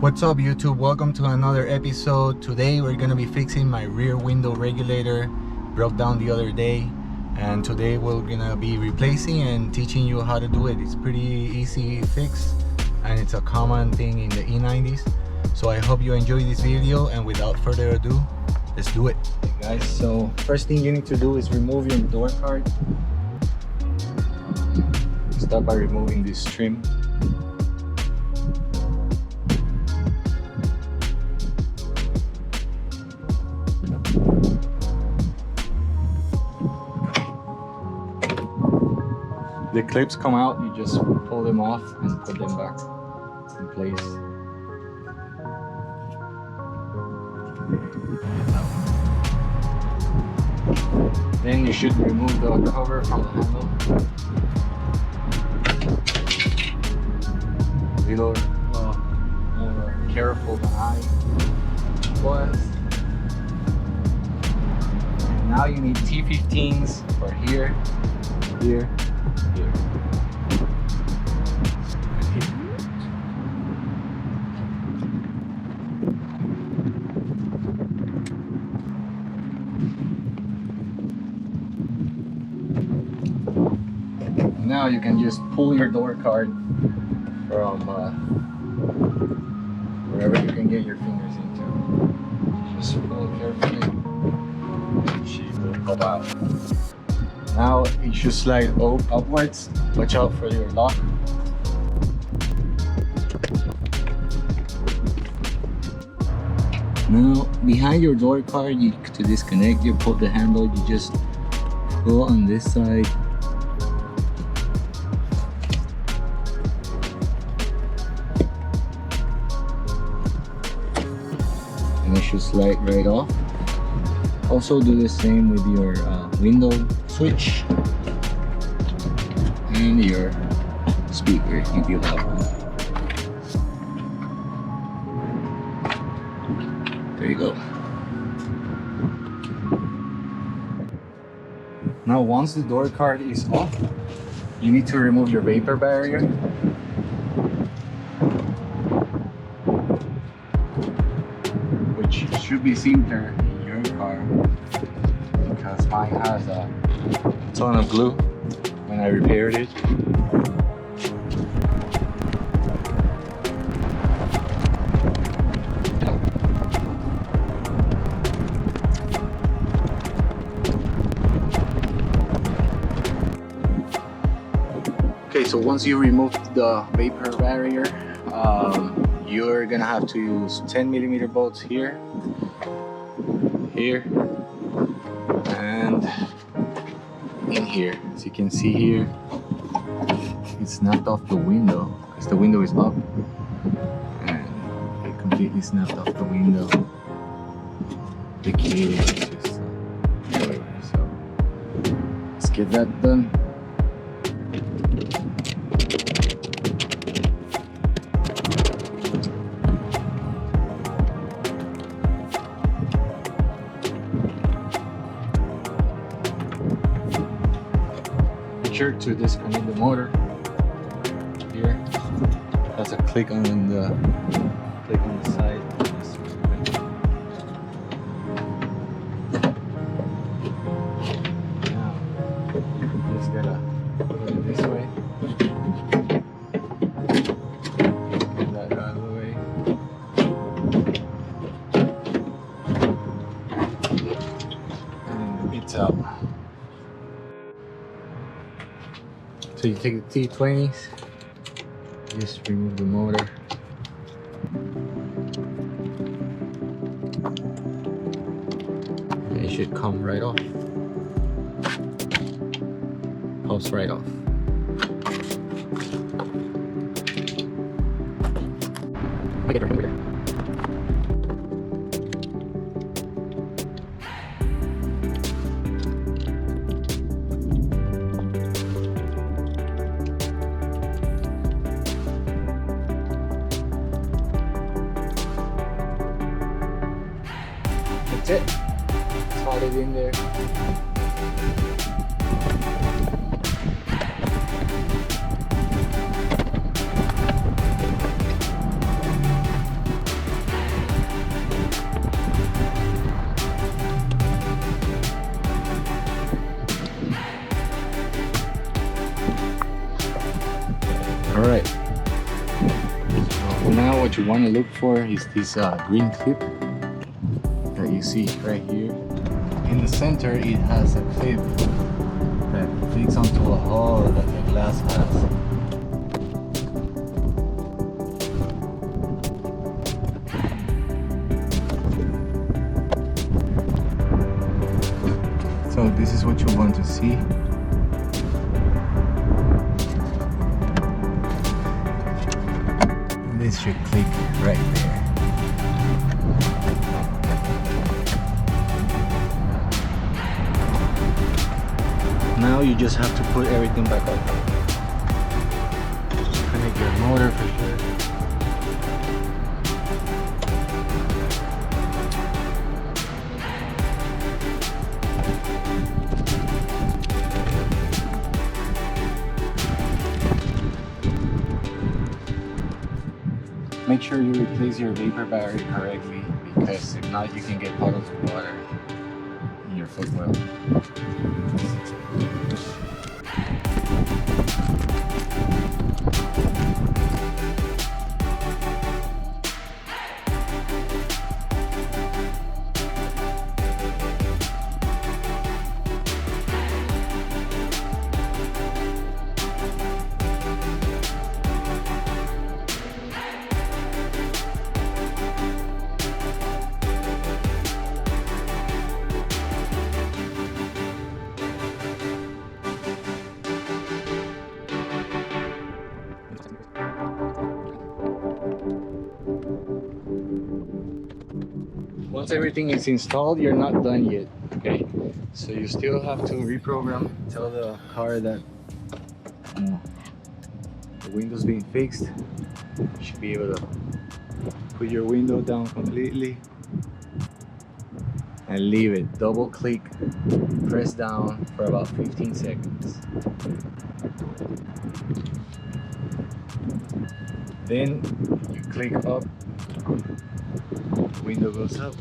What's up YouTube? Welcome to another episode. Today we're gonna be fixing my rear window regulator. Broke down the other day, and today we're gonna be replacing and teaching you how to do it. It's pretty easy fix and it's a common thing in the E90s. So I hope you enjoy this video, and without further ado, let's do it. Okay guys, so first thing you need to do is remove your door card. Start by removing this trim. The clips come out, you just pull them off and put them back in place. Then you should remove the cover from the handle. A little more careful than I was. And now you need T15s for here, here, here. Now you can just pull your door card from wherever you can get your fingers into. Just pull carefully and she will pop out. Now it should slide upwards. Watch out for your lock. Now behind your door card, to disconnect, you put the handle, you just pull on this side. And it should slide right off. Also do the same with your window switch and your speaker if you have one. There you go. Now once the door card is off, you need to remove your vapor barrier. Which should be simpler in your car because mine has a ton of glue when I repaired it. Okay, so once you remove the vapor barrier, you're gonna have to use 10mm bolts here, here, and in here. As you can see here, it snapped off the window because the window is up, and it completely snapped off the window. The cable is just everywhere. So let's get that done. Sure to disconnect the motor here. That's a click on the side. Now just gotta put it this way. Get that out of the way. And it's out. So you take the T20s, just remove the motor. And it should come right off. Pops right off. That's it. Slide it in there. what you want to look for is this green clip that you see right here. In the center, it has a clip that fits onto a hole that the glass has. So this is what you want to see. This should click right there. Now you just have to put everything back up. Connect your motor for sure. Make sure you replace your vapor barrier correctly, because if not, you can get puddles of water in your footwell. Once everything is installed, you're not done yet, okay? So you still have to reprogram, tell the car that the window's being fixed. You should be able to put your window down completely and leave it. Double click, press down for about 15 seconds. Then you click up, the window goes up.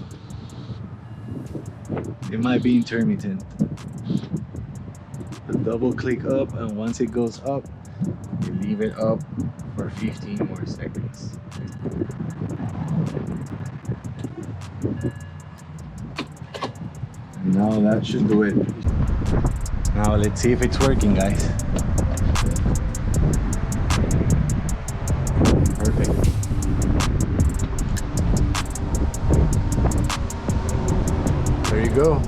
It might be intermittent. But double click up, and once it goes up, you leave it up for 15 more seconds. And now that should do it. Now let's see if it's working, guys. Perfect. There you go.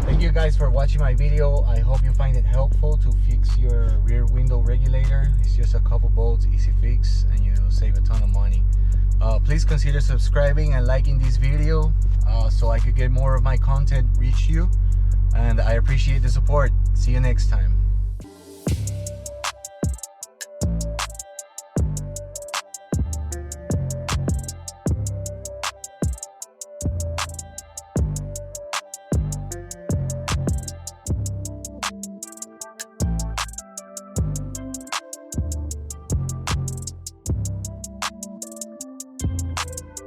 Thank you guys for watching my video. I hope you find it helpful to fix your rear window regulator. It's just a couple bolts, easy fix, and you save a ton of money. Please consider subscribing and liking this video so I could get more of my content reach you. And I appreciate the support. See you next time.